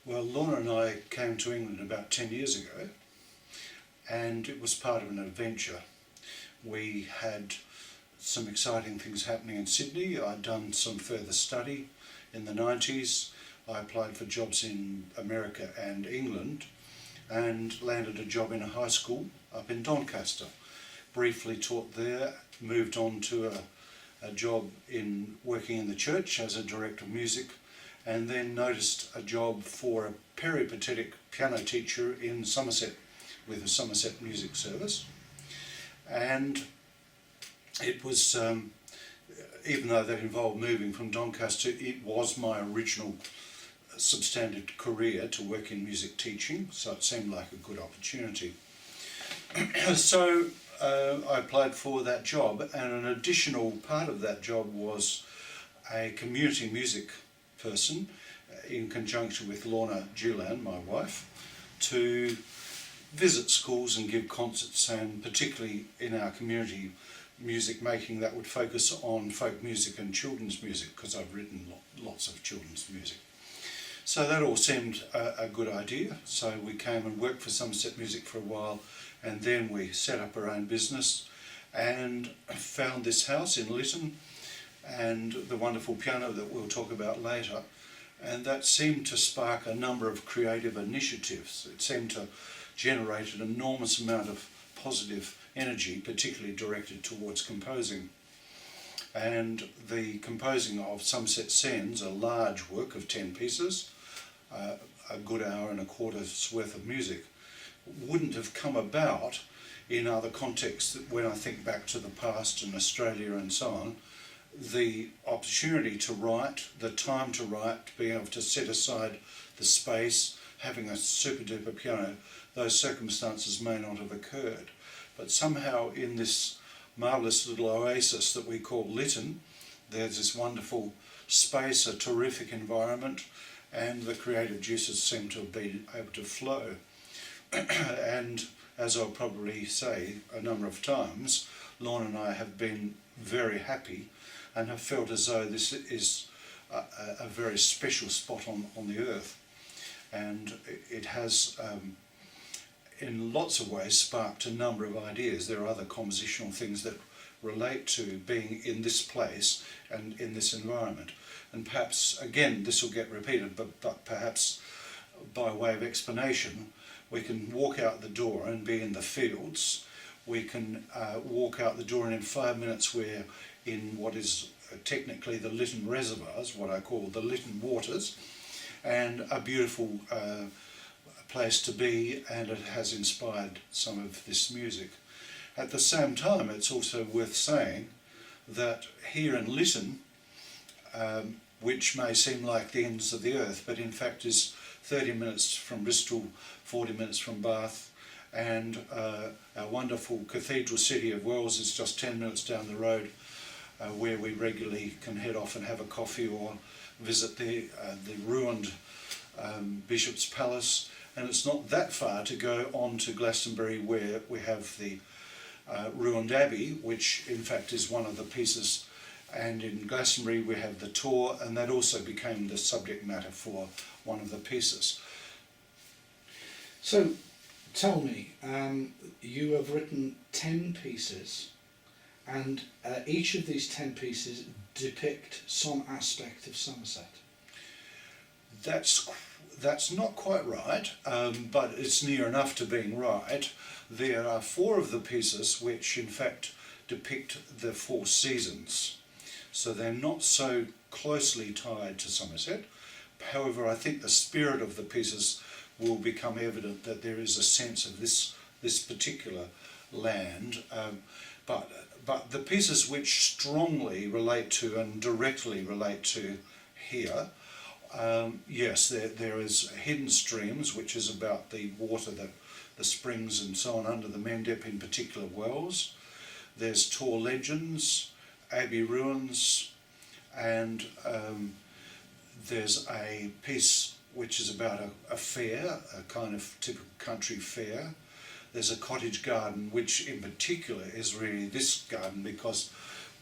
Well, Lorna and I came to England about 10 years ago, and it was part of an adventure. We had some exciting things happening in Sydney. I'd done some further study in the 90s. I applied for jobs in America and England and landed a job in a high school up in Doncaster. Briefly taught there, moved on to a job in working in the church as a director of music, and then noticed a job for a peripatetic piano teacher in Somerset with the Somerset Music Service. And it was, even though that involved moving from Doncaster, it was my original substantive career to work in music teaching, so it seemed like a good opportunity. So I applied for that job, and an additional part of that job was a community music person in conjunction with Lorna Gillan, my wife, to visit schools and give concerts, and particularly in our community music making that would focus on folk music and children's music, because I've written lots of children's music. So that all seemed a good idea. So we came and worked for Somerset Music for a while, and then we set up our own business and found this house in Lytton and the wonderful piano that we'll talk about later. And that seemed to spark a number of creative initiatives. It seemed to generate an enormous amount of positive energy, particularly directed towards composing. And the composing of Somerset Scenes, a large work of 10 pieces, a good hour and a quarter's worth of music, wouldn't have come about in other contexts. When I think back to the past and Australia and so on, the opportunity to write, the time to write, being able to set aside the space, having a super duper piano, those circumstances may not have occurred. But somehow in this marvellous little oasis that we call Lytton, there's this wonderful space, a terrific environment, and the creative juices seem to have been able to flow. And as I'll probably say a number of times, Lorna and I have been very happy and have felt as though this is a very special spot on the earth. And it has, in lots of ways, sparked a number of ideas. There are other compositional things that relate to being in this place and in this environment. And perhaps, again, this will get repeated, but perhaps by way of explanation, we can walk out the door and be in the fields. We can walk out the door and in 5 minutes we're in what is technically the Lytton Reservoirs, what I call the Lytton Waters, and a beautiful place to be, and it has inspired some of this music. At the same time, it's also worth saying that here in Lytton, which may seem like the ends of the earth, but in fact is 30 minutes from Bristol, 40 minutes from Bath, and our wonderful cathedral city of Wells is just 10 minutes down the road, where we regularly can head off and have a coffee or visit the ruined Bishop's Palace. And it's not that far to go on to Glastonbury, where we have the ruined Abbey, which in fact is one of the pieces. And in Glastonbury we have the Tor, and that also became the subject matter for one of the pieces. So, tell me, you have written 10 pieces, and each of these 10 pieces depict some aspect of Somerset. That's not quite right, but it's near enough to being right. There are 4 of the pieces which in fact depict the 4 seasons. So they're not so closely tied to Somerset. However, I think the spirit of the pieces will become evident, that there is a sense of this particular land. But the pieces which strongly relate to and directly relate to here, yes, there is Hidden Streams, which is about the water, the springs and so on under the Mendip, in particular wells. There's Tor Legends, Abbey Ruins, and there's a piece which is about a fair, a kind of typical country fair. There's a cottage garden, which in particular is really this garden, because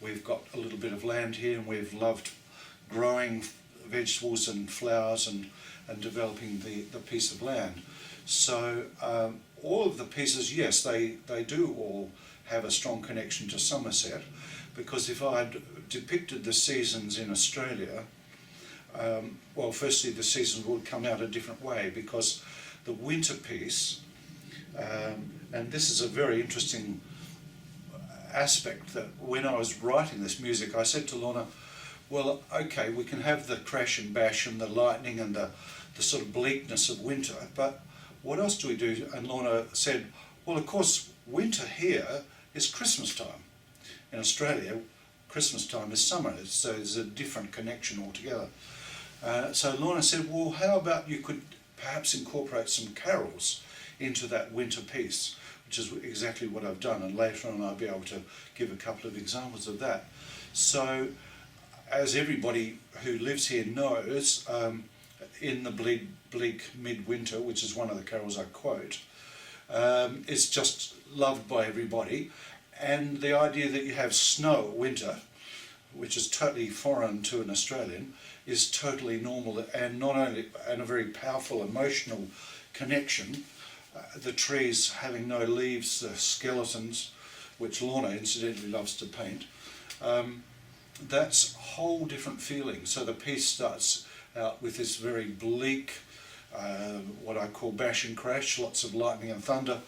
we've got a little bit of land here and we've loved growing vegetables and flowers and developing the piece of land. So all of the pieces, yes, they do all have a strong connection to Somerset, because if I'd depicted the seasons in Australia, well, firstly the seasons would come out a different way, because the winter piece, and this is a very interesting aspect, that when I was writing this music I said to Lorna, well, okay, we can have the crash and bash and the lightning and the sort of bleakness of winter, but what else do we do? And Lorna said, well, of course winter here is Christmas time. In Australia, Christmas time is summer, so there's a different connection altogether. So Lorna said, well, how about you could perhaps incorporate some carols into that winter piece, which is exactly what I've done, and later on I'll be able to give a couple of examples of that. So, as everybody who lives here knows, in the bleak midwinter, which is one of the carols I quote, it's just loved by everybody, and the idea that you have snow at winter, which is totally foreign to an Australian, is totally normal, and not only, and a very powerful emotional connection. The trees having no leaves, the skeletons, which Lorna incidentally loves to paint, that's a whole different feeling. So the piece starts out with this very bleak, what I call bash and crash, lots of lightning and thunder,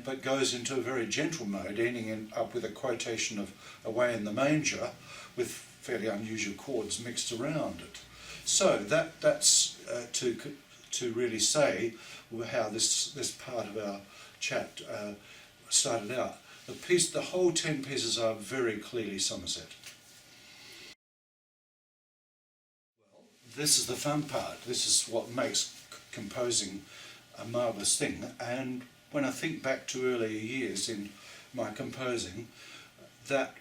but goes into a very gentle mode, ending up with a quotation of Away in the Manger, with fairly unusual chords mixed around it. So that's to really say how this part of our chat started out. The whole 10 pieces are very clearly Somerset. Well, this is the fun part. This is what makes composing a marvellous thing. And when I think back to earlier years in my composing, that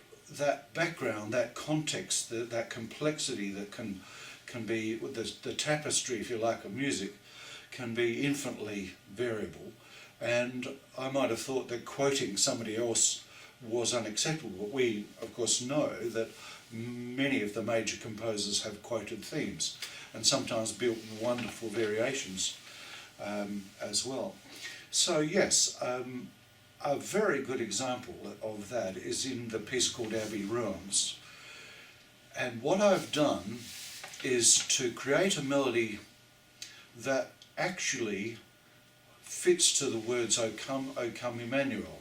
background, that context, that complexity that can be the tapestry, if you like, of music, can be infinitely variable. And I might have thought that quoting somebody else was unacceptable, but we of course know that many of the major composers have quoted themes and sometimes built wonderful variations as well. So yes, a very good example of that is in the piece called Abbey Ruins. And what I've done is to create a melody that actually fits to the words O come, Emmanuel,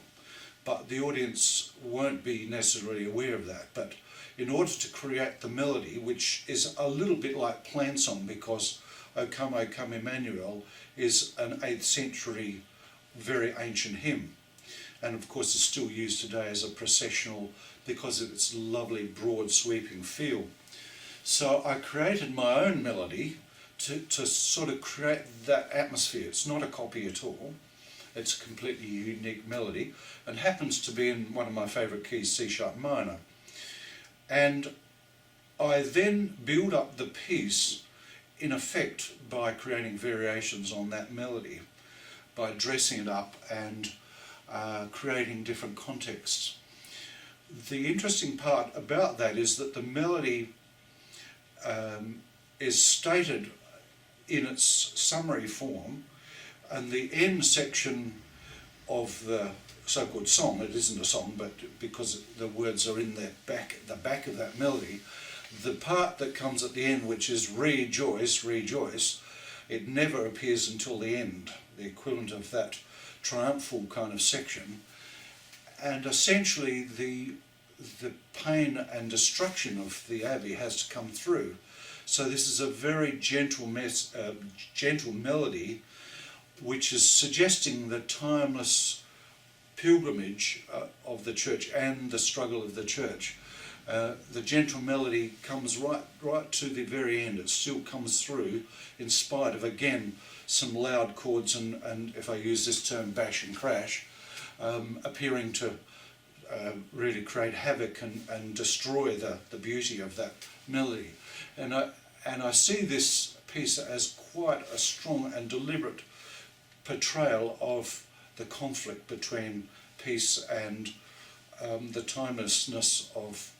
but the audience won't be necessarily aware of that. But in order to create the melody, which is a little bit like plain song, because O come, Emmanuel is an 8th century very ancient hymn, and of course is still used today as a processional because of its lovely broad sweeping feel. So I created my own melody to sort of create that atmosphere. It's not a copy at all, it's a completely unique melody, and happens to be in one of my favourite keys, C sharp minor. And I then build up the piece in effect by creating variations on that melody, by dressing it up and creating different contexts. The interesting part about that is that the melody is stated in its summary form, and the end section of the so-called song, it isn't a song, but because the words are in the back of that melody, the part that comes at the end, which is rejoice, rejoice, it never appears until the end, the equivalent of that triumphal kind of section. And essentially the pain and destruction of the abbey has to come through. So this is a very gentle melody, which is suggesting the timeless pilgrimage of the church and the struggle of the church. The gentle melody comes right to the very end. It still comes through in spite of, again, some loud chords and if I use this term, bash and crash, appearing to really create havoc and destroy the beauty of that melody. And I see this piece as quite a strong and deliberate portrayal of the conflict between peace and the timelessness of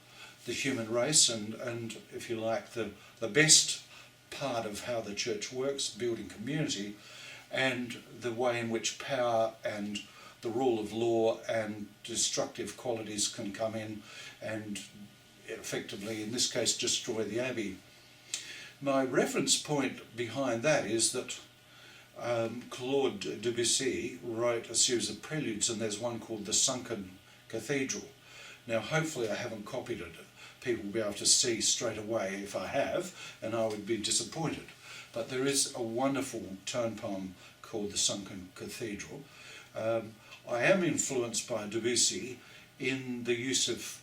the human race, and if you like, the best part of how the church works, building community, and the way in which power and the rule of law and destructive qualities can come in and effectively, in this case, destroy the abbey. My reference point behind that is that Claude Debussy wrote a series of preludes, and there's one called The Sunken Cathedral. Now, hopefully I haven't copied it. People will be able to see straight away if I have, and I would be disappointed. But there is a wonderful tone poem called The Sunken Cathedral. I am influenced by Debussy in the use of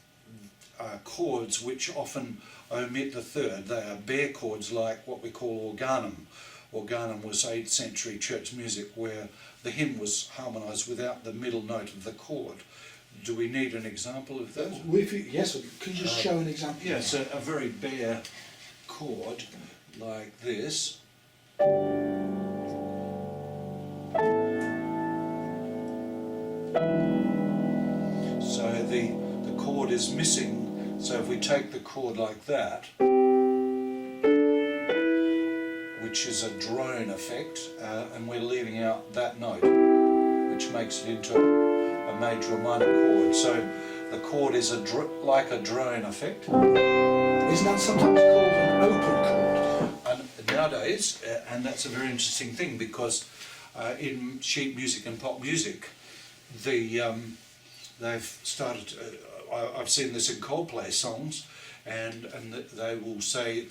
chords which often omit the third. They are bare chords, like what we call organum. Organum was 8th century church music where the hymn was harmonised without the middle note of the chord. Do we need an example of that? Yes, could you just show an example? Yes, a very bare chord like this. So the chord is missing, so if we take the chord like that, which is a drone effect, and we're leaving out that note, which makes it into a major or minor chord. So the chord is like a drone effect. Isn't that sometimes called an open chord? And nowadays, and that's a very interesting thing, because in sheet music and pop music, they've started. I've seen this in Coldplay songs, and they will say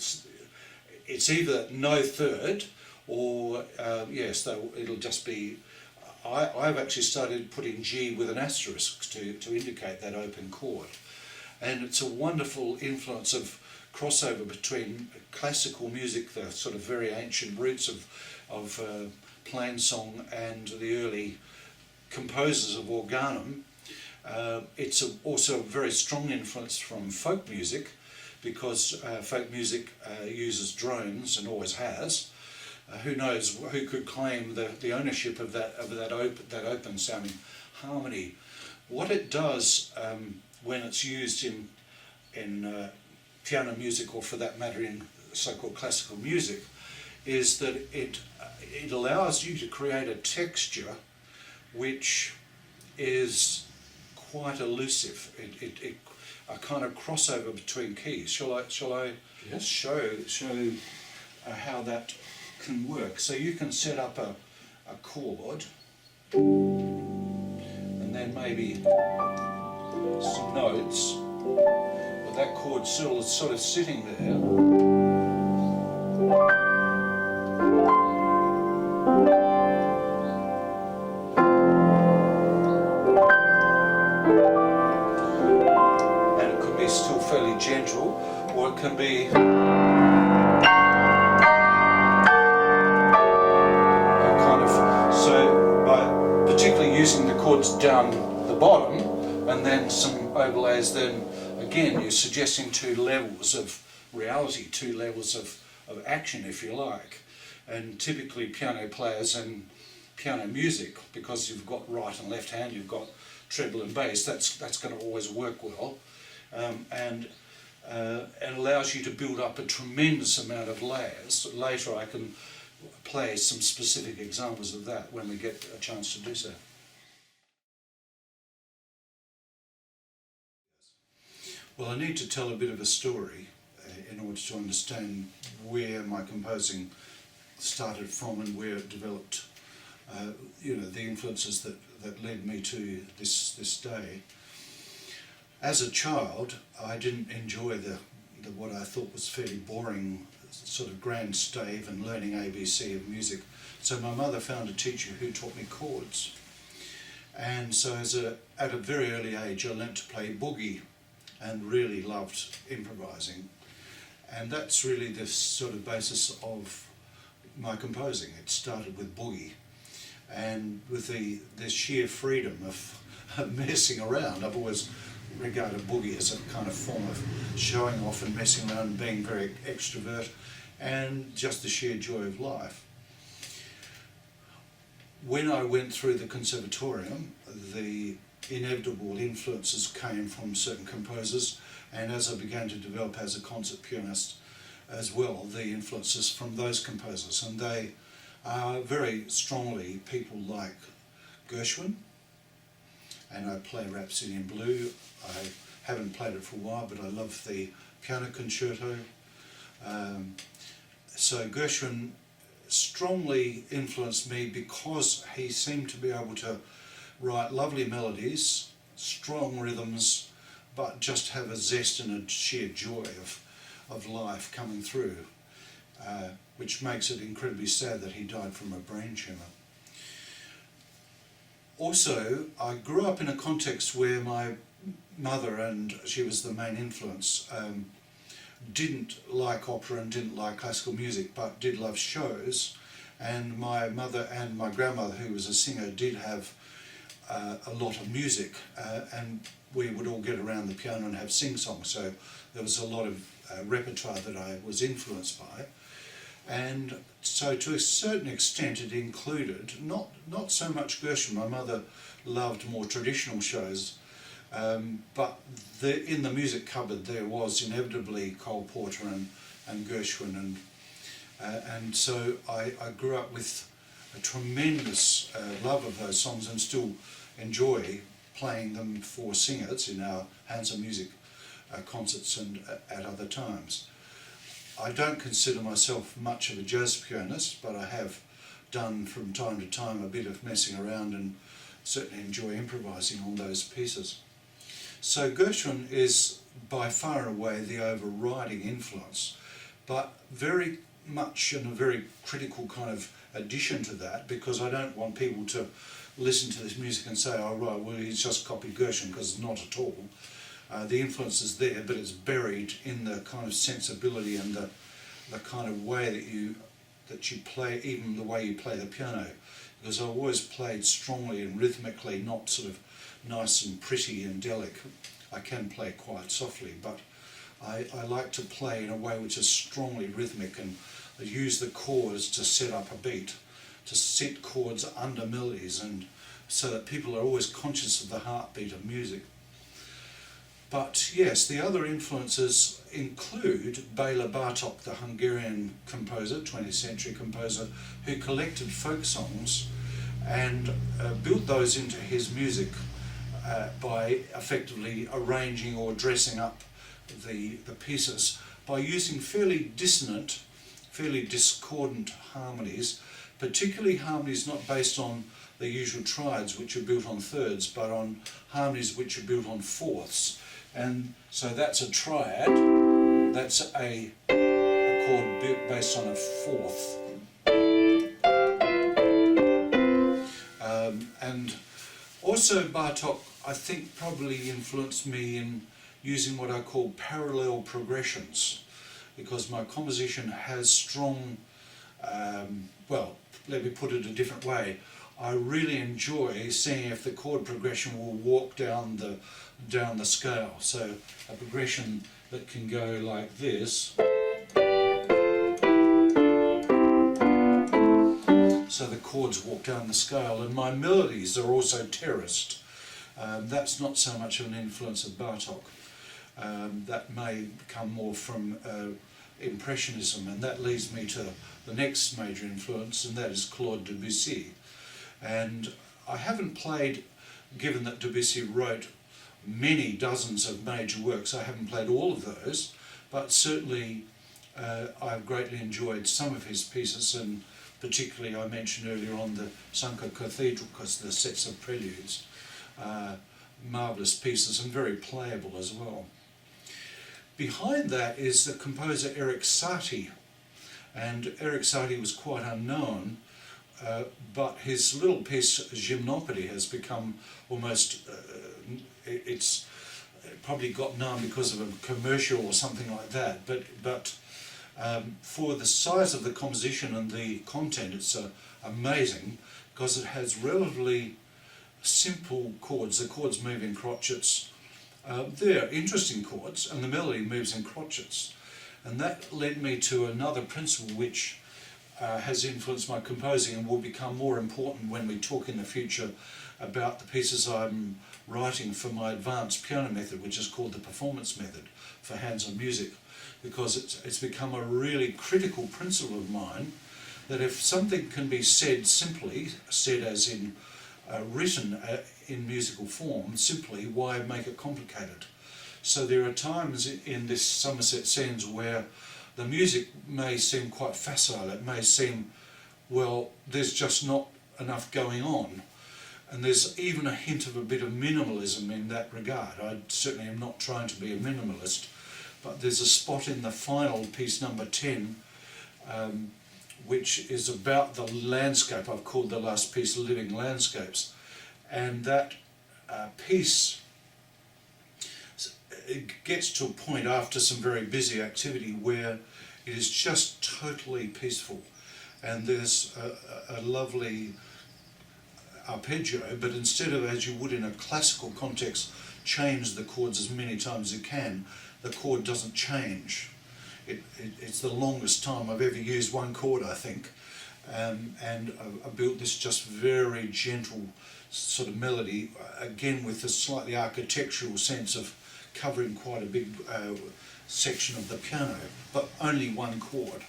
it's either no third, or yes, it'll just be. I've actually started putting G with an asterisk to indicate that open chord, and it's a wonderful influence of crossover between classical music, the sort of very ancient roots of plain song, and the early composers of organum. It's also a very strong influence from folk music, because folk music uses drones and always has. Who knows who could claim the ownership of that open sounding harmony? What it does when it's used in piano music, or for that matter in so-called classical music, is that it allows you to create a texture which is quite elusive. It a kind of crossover between keys. Shall I Yes. show how that can work? So you can set up a chord, and then maybe some notes, but that chord still is sort of sitting there. And it could be still fairly gentle, or it can be particularly using the chords down the bottom, and then some overlays. Then again, you're suggesting two levels of reality, two levels of action, if you like. And typically piano players and piano music, because you've got right and left hand, you've got treble and bass, that's going to always work well, and it allows you to build up a tremendous amount of layers. Later I can play some specific examples of that when we get a chance to do so. Well, I need to tell a bit of a story in order to understand where my composing started from and where it developed, the influences that led me to this day. As a child, I didn't enjoy the what I thought was fairly boring sort of grand stave and learning ABC of music. So my mother found a teacher who taught me chords. And so at a very early age, I learnt to play boogie and really loved improvising. And that's really the sort of basis of my composing. It started with boogie. And with the sheer freedom of messing around, I've always regarded boogie as a kind of form of showing off and messing around and being very extrovert, and just the sheer joy of life. When I went through the conservatorium, the inevitable influences came from certain composers, and as I began to develop as a concert pianist, as well, the influences from those composers, and they are very strongly people like Gershwin, and I play Rhapsody in Blue. I haven't played it for a while, but I love the piano concerto. So Gershwin strongly influenced me because he seemed to be able to write lovely melodies, strong rhythms, but just have a zest and a sheer joy of life coming through, which makes it incredibly sad that he died from a brain tumour. Also, I grew up in a context where my mother, and she was the main influence, didn't like opera and didn't like classical music, but did love shows. And my mother and my grandmother, who was a singer, did have a lot of music, and we would all get around the piano and have sing-songs. So there was a lot of repertoire that I was influenced by. And so to a certain extent it included, not so much Gershwin. My mother loved more traditional shows, but in the music cupboard there was inevitably Cole Porter and Gershwin, and so I grew up with a tremendous love of those songs and still enjoy playing them for singers in our Hands of Music concerts and at other times. I don't consider myself much of a jazz pianist, but I have done from time to time a bit of messing around and certainly enjoy improvising on those pieces. So Gershwin is by far and away the overriding influence, but very much in a very critical kind of addition to that, because I don't want people to listen to this music and say, oh right, well he's just copied Gershwin, because not at all. The influence is there, but it's buried in the kind of sensibility and the kind of way that you play, even the way you play the piano. Because I always played strongly and rhythmically, not sort of nice and pretty and delicate. I can play quite softly, but I like to play in a way which is strongly rhythmic, and I use the chords to set up a beat, to set chords under melodies, and so that people are always conscious of the heartbeat of music. But yes, the other influences include Bela Bartok, the Hungarian composer, 20th century composer, who collected folk songs and built those into his music by effectively arranging or dressing up the pieces by using fairly dissonant, fairly discordant harmonies, particularly harmonies not based on the usual triads, which are built on thirds, but on harmonies which are built on fourths. And so that's a triad, that's a chord based on a fourth. And also Bartok, I think, probably influenced me in using what I call parallel progressions, because my composition has strong, well, let me put it a different way. I really enjoy seeing if the chord progression will walk down the scale. So a progression that can go like this. So the chords walk down the scale, and my melodies are also terraced. That's not so much of an influence of Bartok. That may come more from Impressionism, and that leads me to the next major influence, and that is Claude Debussy. And I haven't played, given that Debussy wrote many dozens of major works, I haven't played all of those, but certainly I've greatly enjoyed some of his pieces, and particularly I mentioned earlier on the Sunker Cathedral, because the sets of preludes, marvellous pieces and very playable as well. Behind that is the composer Erik Satie, and Erik Satie was quite unknown, but his little piece Gymnopédie has become almost, it's probably got known because of a commercial or something like that, but for the size of the composition and the content, it's amazing, because it has relatively simple chords. The chords move in crotchets. They're interesting chords, and the melody moves in crotchets. And that led me to another principle which has influenced my composing and will become more important when we talk in the future about the pieces I'm writing for my advanced piano method, which is called the performance method for hands-on music, because it's become a really critical principle of mine that if something can be said simply, said as in written in musical form simply, why make it complicated? So there are times in this Somerset Scenes where the music may seem quite facile. It may seem, well, there's just not enough going on. And there's even a hint of a bit of minimalism in that regard. I certainly am not trying to be a minimalist, but there's a spot in the final piece, number 10, which is about the landscape. I've called the last piece Living Landscapes. And that piece, it gets to a point after some very busy activity where it is just totally peaceful. And there's a lovely arpeggio, but instead of, as you would in a classical context, change the chords as many times as you can, the chord doesn't change. It's the longest time I've ever used one chord, I think, and I built this just very gentle sort of melody, again with a slightly architectural sense of covering quite a big section of the piano, but only one chord.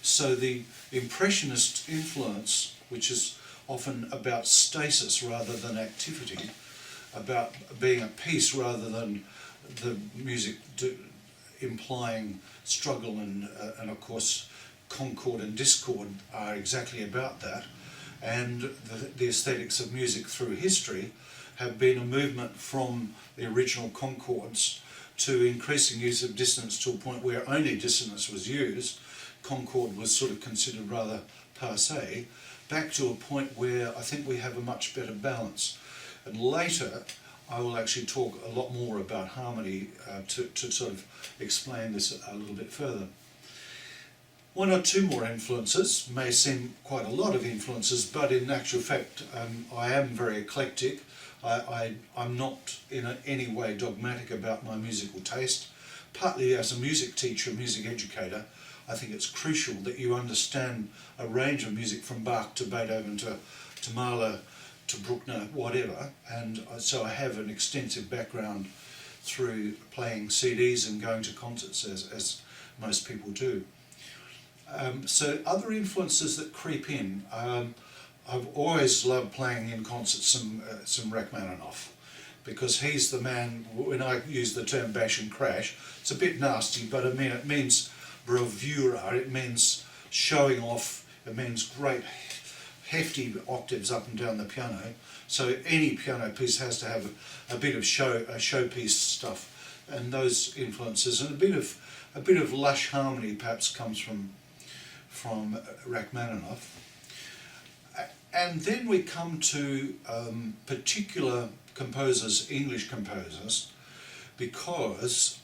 So the Impressionist influence, which is often about stasis rather than activity, about being at peace rather than the music implying struggle and of course concord and discord are exactly about that. And the aesthetics of music through history have been a movement from the original concords to increasing use of dissonance to a point where only dissonance was used. Concord was sort of considered rather passé, back to a point where I think we have a much better balance. And later I will actually talk a lot more about harmony to sort of explain this a little bit further. One or two more influences, may seem quite a lot of influences, but in actual fact I am very eclectic. I'm not in any way dogmatic about my musical taste. Partly as a music teacher, music educator, I think it's crucial that you understand a range of music from Bach to Beethoven to Mahler to Bruckner, whatever, and so I have an extensive background through playing CDs and going to concerts as most people do. So other influences that creep in, I've always loved playing in concerts some Rachmaninoff, because he's the man. When I use the term bash and crash, it's a bit nasty, but I mean it means bravura, it means showing off, it means great hefty octaves up and down the piano. So any piano piece has to have a bit of showpiece stuff, and those influences, and a bit of lush harmony perhaps comes from Rachmaninoff. And then we come to particular composers, English composers, because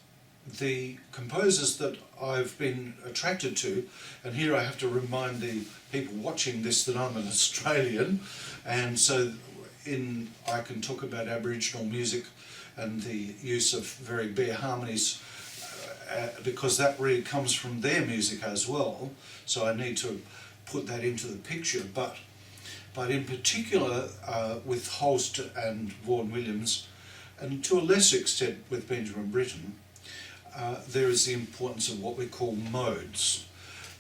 the composers that I've been attracted to, and here I have to remind the people watching this that I'm an Australian, and so I can talk about Aboriginal music and the use of very bare harmonies because that really comes from their music as well, so I need to put that into the picture, but in particular with Holst and Vaughan Williams, and to a lesser extent with Benjamin Britten, there is the importance of what we call modes.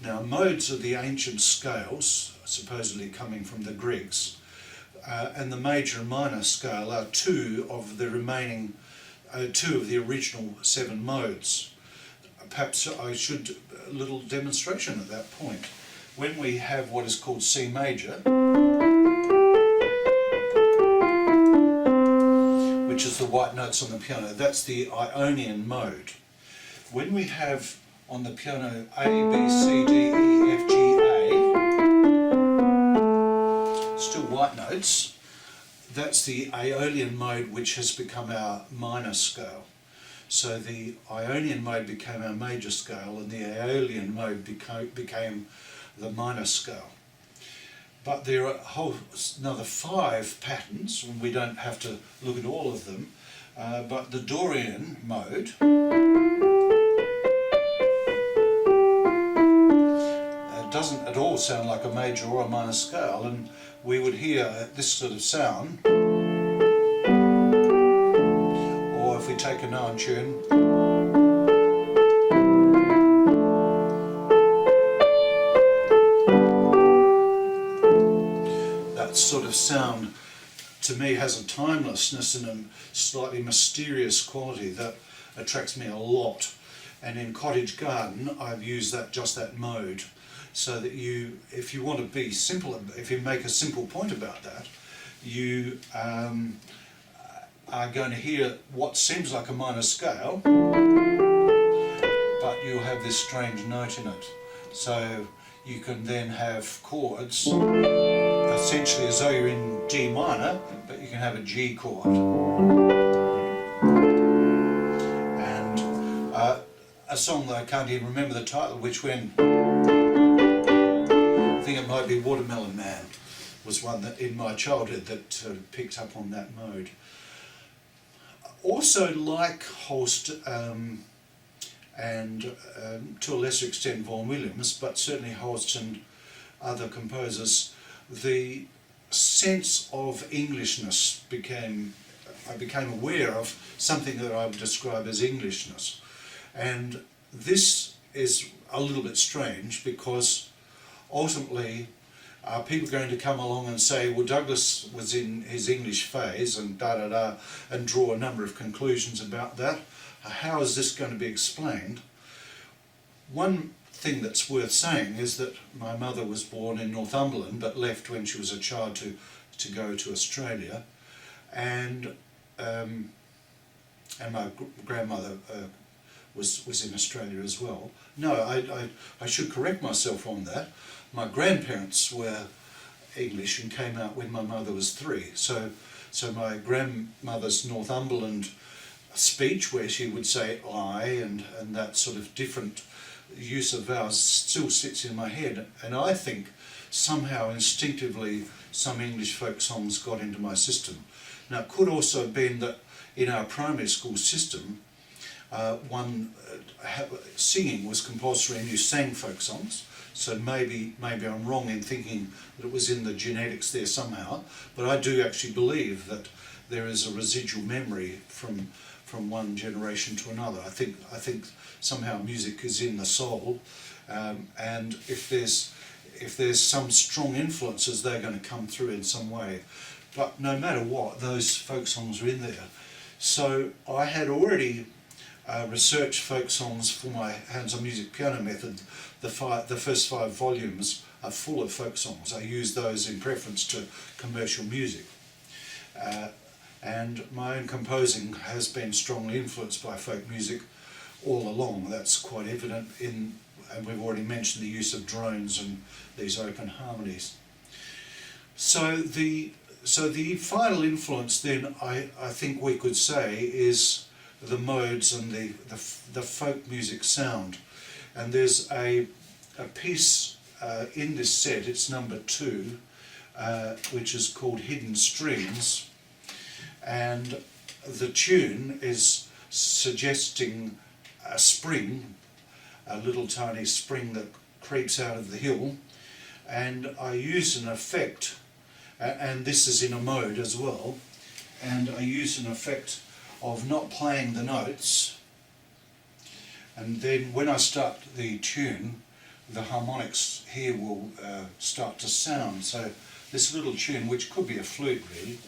Now, modes are the ancient scales, supposedly coming from the Greeks, and the major and minor scale are two of the original 7 modes. Perhaps I should a little demonstration at that point. When we have what is called C major, which is the white notes on the piano, that's the Ionian mode. When we have on the piano A, B, C, D, E, F, G, A, still white notes, that's the Aeolian mode, which has become our minor scale. So the Ionian mode became our major scale and the Aeolian mode became the minor scale. But there are another 5 patterns, and we don't have to look at all of them, but the Dorian mode doesn't at all sound like a major or a minor scale, and we would hear this sort of sound. Or if we take a known tune, that sort of sound to me has a timelessness and a slightly mysterious quality that attracts me a lot. And in Cottage Garden I've used just that mode, so that if you want to be simple, if you make a simple point about that, you are going to hear what seems like a minor scale, but you'll have this strange note in it. So you can then have chords essentially as though you're in G minor, but you can have a G chord. And a song that I can't even remember the title, which I think it might be Watermelon Man, was one that in my childhood that picked up on that mode. Also, like Holst and to a lesser extent Vaughan Williams, but certainly Holst and other composers, the sense of Englishness I became aware of something that I would describe as Englishness. And this is a little bit strange, because ultimately people are going to come along and say, well, Douglas was in his English phase and and draw a number of conclusions about that. How is this going to be explained? One thing that's worth saying is that my mother was born in Northumberland but left when she was a child to go to Australia, and my grandmother was in Australia as well. No, I should correct myself on that. My grandparents were English and came out when my mother was 3. So my grandmother's Northumberland speech, where she would say I and that sort of different use of vowels, still sits in my head. And I think somehow instinctively some English folk songs got into my system. Now it could also have been that in our primary school system, singing was compulsory and you sang folk songs. So maybe I'm wrong in thinking that it was in the genetics there somehow, but I do actually believe that there is a residual memory from one generation to another. I think somehow music is in the soul, and if there's some strong influences, they're going to come through in some way. But no matter what, those folk songs are in there. So I had already researched folk songs for my hands-on music piano method. The first 5 volumes are full of folk songs. I use those in preference to commercial music. And my own composing has been strongly influenced by folk music all along. That's quite evident and we've already mentioned the use of drones and these open harmonies. So the final influence then, I think we could say, is the modes and the folk music sound. And there's a piece in this set, it's number 2, which is called Hidden Strings, and the tune is suggesting a spring, a little tiny spring that creeps out of the hill, and I use an effect, and this is in a mode as well, and I use an effect of not playing the notes, and then when I start the tune, the harmonics here will start to sound. So this little tune, which could be a flute really,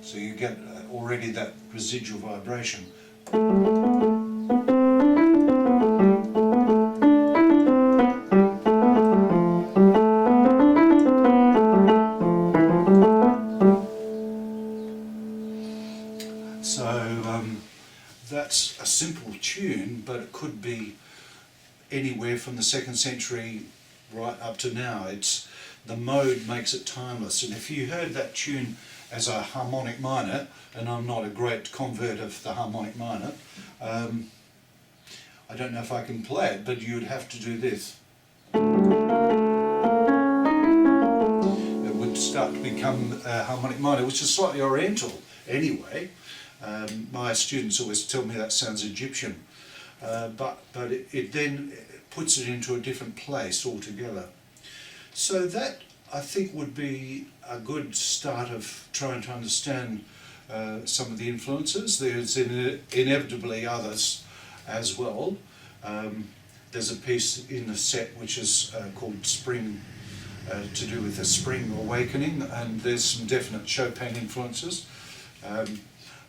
so you get already that residual vibration. That's a simple tune, but it could be anywhere from the 2nd century right up to now. The mode makes it timeless, and if you heard that tune as a harmonic minor, and I'm not a great convert of the harmonic minor, I don't know if I can play it, but you'd have to do this. It would start to become a harmonic minor, which is slightly oriental anyway. My students always tell me that sounds Egyptian. but it then puts it into a different place altogether. So that, I think, would be a good start of trying to understand some of the influences. There's inevitably others as well. There's a piece in the set which is called Spring, to do with the spring awakening, and there's some definite Chopin influences.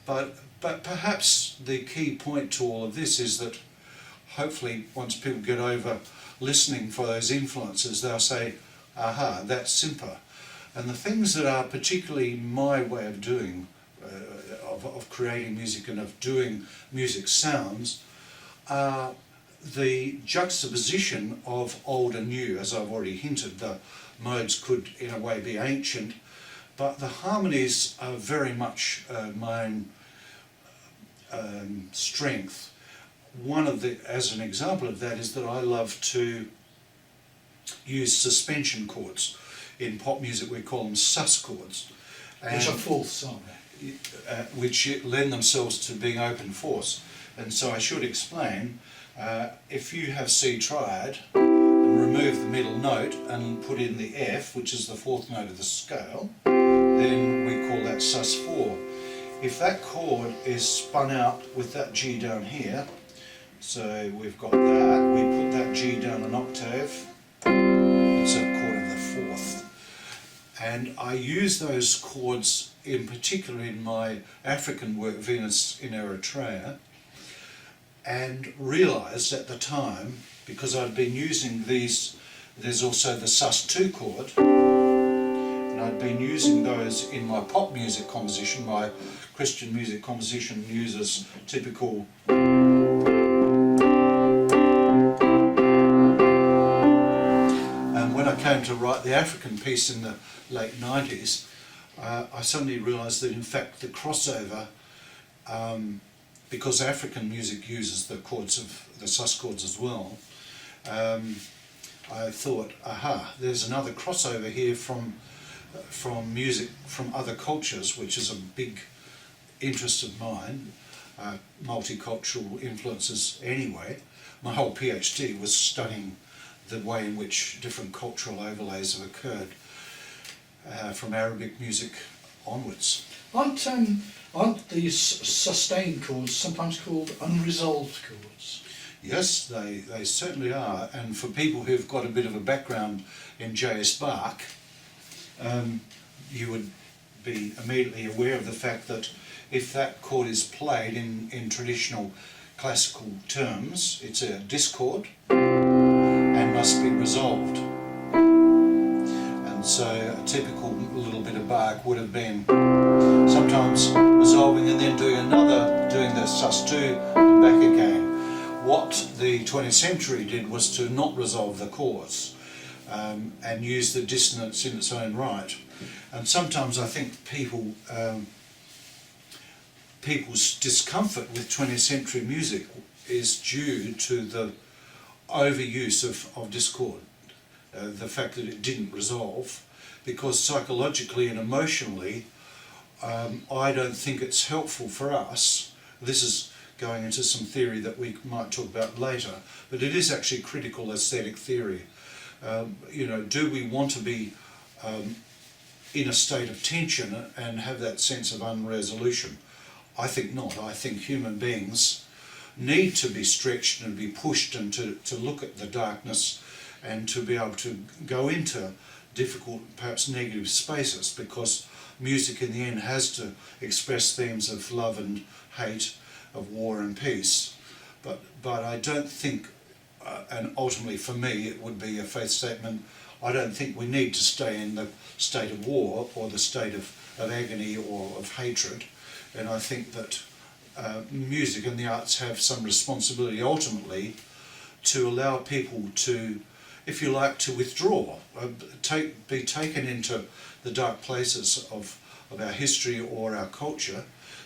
But perhaps the key point to all of this is that hopefully once people get over listening for those influences, they'll say, aha, that's Simper. And the things that are particularly my way of doing, of creating music and of doing music sounds, are the juxtaposition of old and new. As I've already hinted, the modes could in a way be ancient, but the harmonies are very much my own strength. As an example of that, is that I love to use suspension chords. In pop music we call them sus chords. Which are fourths, aren't they? Which lend themselves to being open fourths. And so I should explain, if you have C triad and remove the middle note and put in the F, which is the fourth note of the scale, then we call that sus4. If that chord is spun out with that G down here, so we've got that, we put that G down an octave, it's a chord of the fourth. And I use those chords in particular in my African work, Venus in Eritrea, and realised at the time, because I'd been using these, there's also the sus2 chord, and I'd been using those in my pop music composition. My Christian music composition uses typical when I came to write the African piece in the late 90s, I suddenly realised that in fact the crossover, because African music uses the chords of the sus chords as well, I thought, aha, there's another crossover here from music from other cultures, which is a big interest of mine, multicultural influences anyway. My whole PhD was studying the way in which different cultural overlays have occurred from Arabic music onwards. Aren't these sustained chords sometimes called unresolved chords? Yes, they certainly are, and for people who've got a bit of a background in J.S. Bach, you would be immediately aware of the fact that if that chord is played in traditional classical terms, it's a discord and must be resolved. And so a typical little bit of Bach would have been sometimes resolving and then doing the sus2 and back again. What the 20th century did was to not resolve the chords and use the dissonance in its own right. And sometimes I think people's discomfort with 20th century music is due to the overuse of discord, the fact that it didn't resolve, because psychologically and emotionally I don't think it's helpful for us. This is going into some theory that we might talk about later, but it is actually critical aesthetic theory. Do we want to be in a state of tension and have that sense of unresolution? I think not. I think human beings need to be stretched and be pushed and to look at the darkness and to be able to go into difficult, perhaps negative spaces, because music in the end has to express themes of love and hate, of war and peace. But I don't think, and ultimately for me it would be a faith statement, I don't think we need to stay in the state of war or the state of agony or of hatred. And I think that music and the arts have some responsibility ultimately to allow people to, if you like, to withdraw, be taken into the dark places of our history or our culture,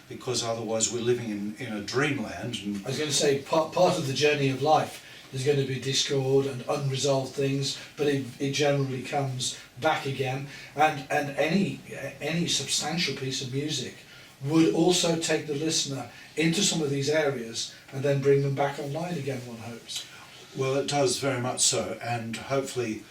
because otherwise we're living in a dreamland. And I was going to say, part of the journey of life is going to be discord and unresolved things, but it generally comes back again. And any substantial piece of music would also take the listener into some of these areas and then bring them back online again, one hopes. Well, it does very much so, and hopefully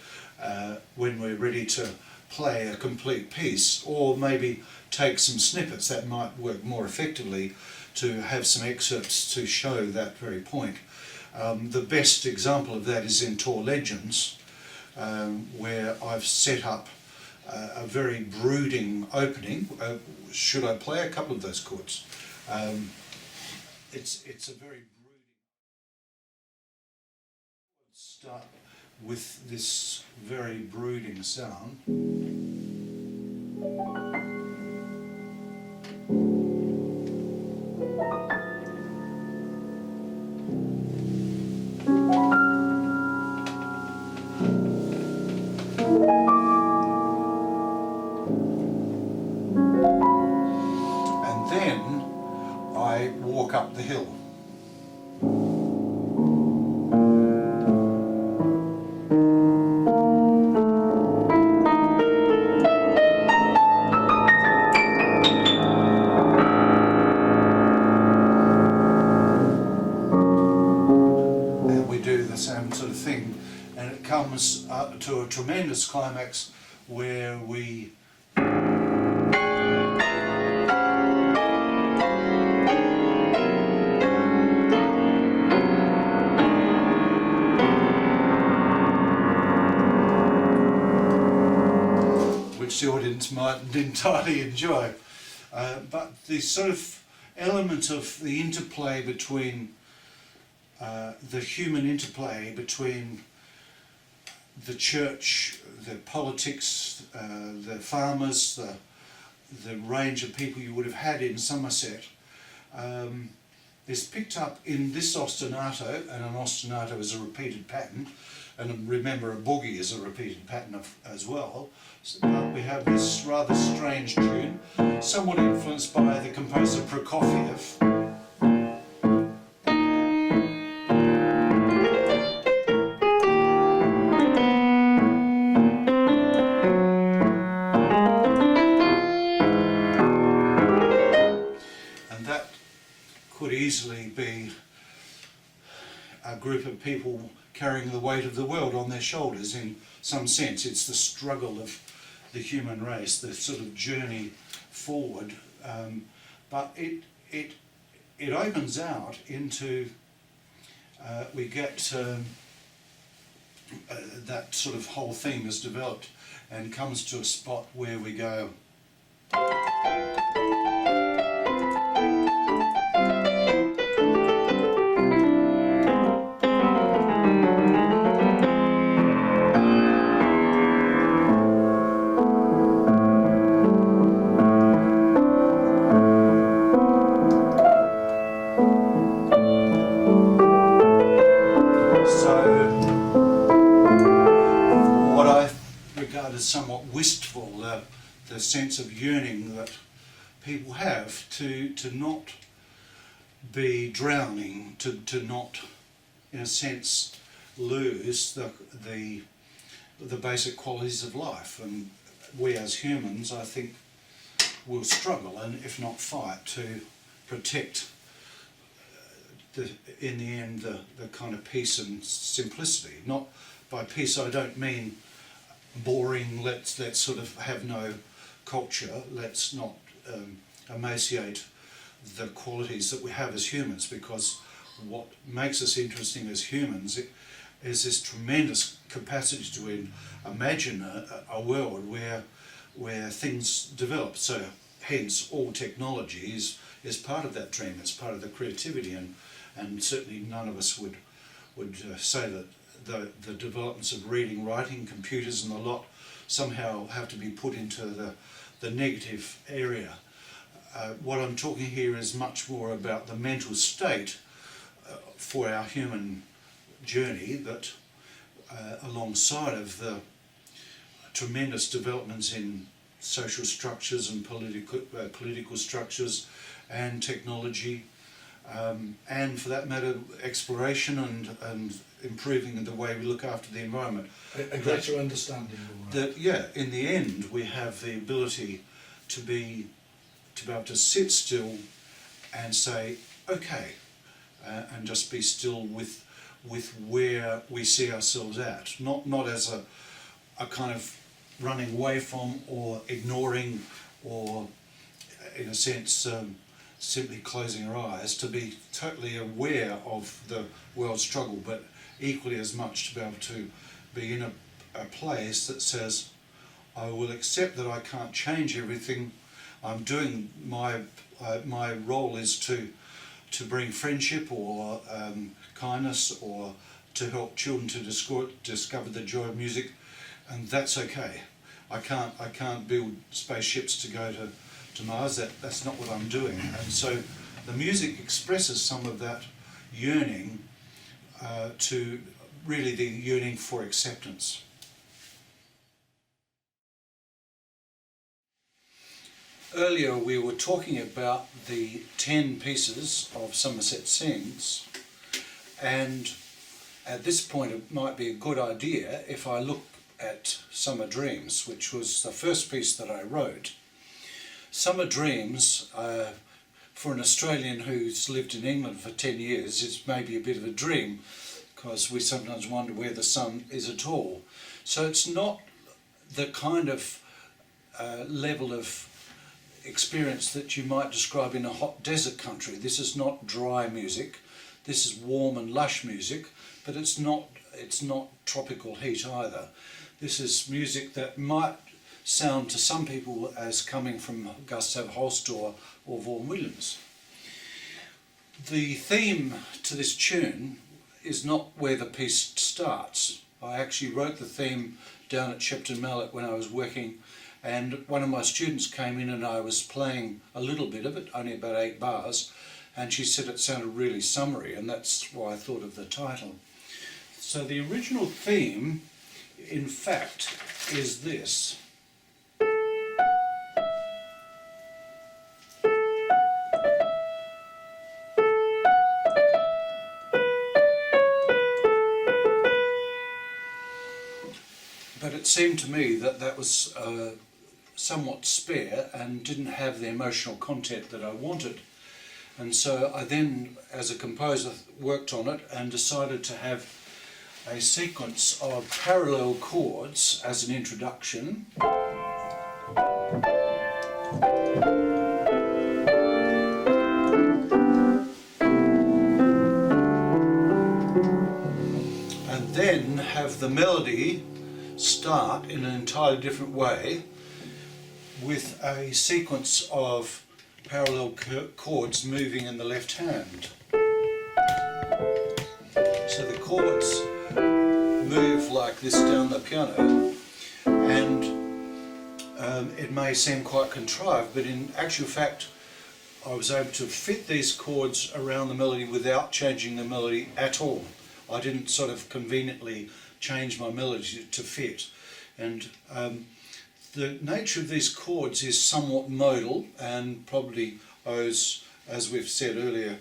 when we're ready to play a complete piece, or maybe take some snippets, that might work more effectively, to have some excerpts to show that very point. The best example of that is in Tor Legends, where I've set up a very brooding opening. Should I play a couple of those chords? It's a very brooding. Start with this very brooding sound. And then I walk up the hill. Same sort of thing, and it comes up to a tremendous climax where we which the audience mightn't entirely enjoy, but the sort of element of the interplay between the human interplay between the church, the politics, the farmers, the range of people you would have had in Somerset, is picked up in this ostinato, and an ostinato is a repeated pattern, and remember a boogie is a repeated pattern as well. But we have this rather strange tune, somewhat influenced by the composer Prokofiev. Could easily be a group of people carrying the weight of the world on their shoulders. In some sense, it's the struggle of the human race, the sort of journey forward. But it opens out into we get that sort of whole theme is developed and comes to a spot where we go. Somewhat wistful, the sense of yearning that people have to not be drowning, to not, in a sense, lose the basic qualities of life. And we as humans, I think, will struggle, and if not fight, to protect in the end the kind of peace and simplicity. Not by peace I don't mean boring, let's sort of have no culture, let's not emaciate the qualities that we have as humans, because what makes us interesting as humans is this tremendous capacity to imagine a world where things develop. So hence all technology is part of that dream, it's part of the creativity, and certainly none of us would say that the developments of reading, writing, computers and the lot somehow have to be put into the negative area. What I'm talking here is much more about the mental state for our human journey, that alongside of the tremendous developments in social structures and political structures and technology, and for that matter alexploration and improving the way we look after the environment. A greater understanding. That, yeah, in the end we have the ability to to be able to sit still and say, okay, and just be still with where we see ourselves at, not as a kind of running away from or ignoring or in a sense simply closing our eyes, to be totally aware of the world struggle, but equally as much to be able to be in a place that says, I will accept that I can't change everything. I'm doing my role is to bring friendship or kindness, or to help children to discover the joy of music, and that's okay. I can't build spaceships to go to Mars. That's not what I'm doing. And so the music expresses some of that yearning, to really the yearning for acceptance. Earlier we were talking about the 10 pieces of Somerset Scenes, and at this point it might be a good idea if I look at Summer Dreams, which was the first piece that I wrote. Summer Dreams, for an Australian who's lived in England for 10 years, is maybe a bit of a dream, because we sometimes wonder where the sun is at all. So it's not the kind of level of experience that you might describe in a hot desert country. This is not dry music. This is warm and lush music, but it's not tropical heat either. This is music that might sound to some people as coming from Gustav Holst or Vaughan Williams. The theme to this tune is not where the piece starts. I actually wrote the theme down at Shepton Mallet when I was working, and one of my students came in and I was playing a little bit of it, only about 8 bars, and she said it sounded really summery, and that's why I thought of the title. So the original theme, in fact, is this. But it seemed to me that that was somewhat spare and didn't have the emotional content that I wanted. And so I then, as a composer, worked on it and decided to have a sequence of parallel chords as an introduction. And then have the melody start in an entirely different way with a sequence of parallel chords moving in the left hand. So the chords move like this down the piano, and it may seem quite contrived, but in actual fact I was able to fit these chords around the melody without changing the melody at all. I didn't sort of conveniently change my melody to fit, and the nature of these chords is somewhat modal and probably owes, as we've said earlier,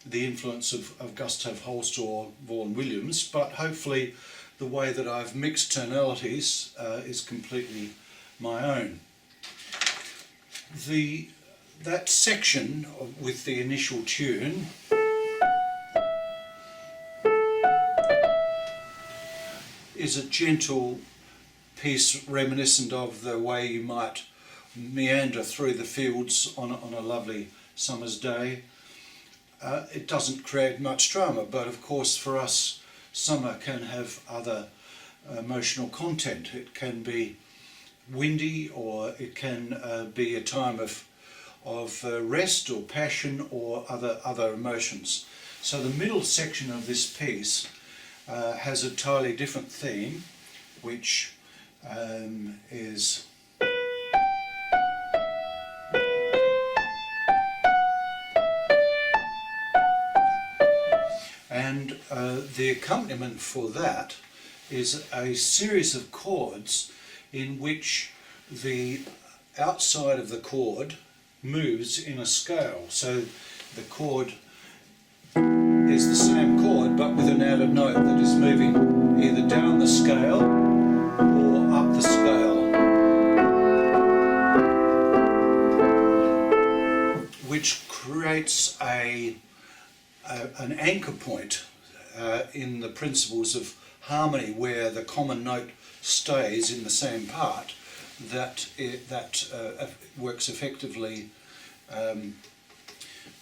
the influence of Gustav Holst or Vaughan Williams, but hopefully the way that I've mixed tonalities is completely my own. That section with the initial tune is a gentle piece reminiscent of the way you might meander through the fields on a lovely summer's day. It doesn't create much drama, but of course for us summer can have other emotional content. It can be windy, or it can be a time of rest or passion or other emotions. So the middle section of this piece has a entirely different theme, which is and the accompaniment for that is a series of chords in which the outside of the chord moves in a scale. So the chord is the same chord but with an added note that is moving either down the scale or up the scale. creates an anchor point in the principles of harmony, where the common note stays in the same part, that works effectively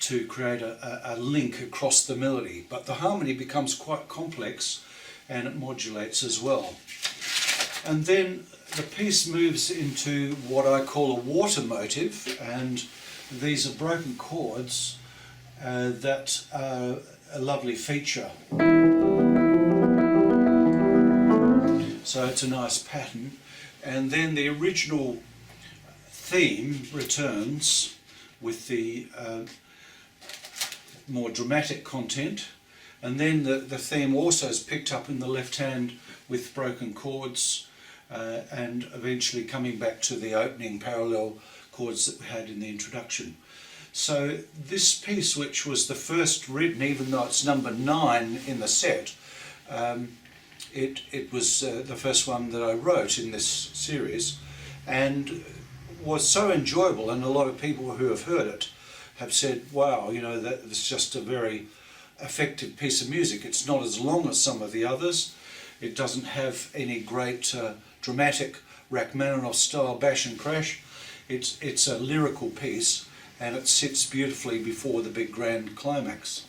to create a link across the melody. But the harmony becomes quite complex, and it modulates as well. And then the piece moves into what I call a water motive, and these are broken chords that are a lovely feature. So it's a nice pattern. And then the original theme returns with the more dramatic content, and then the theme also is picked up in the left hand with broken chords, and eventually coming back to the opening parallel chords that we had in the introduction. So this piece, which was the first written, even though it's number 9 in the set, it was the first one that I wrote in this series, and was so enjoyable, and a lot of people who have heard it have said, wow, you know, that it's just a very effective piece of music. It's not as long as some of the others. It doesn't have any great dramatic Rachmaninoff style bash and crash. It's a lyrical piece, and it sits beautifully before the big grand climax.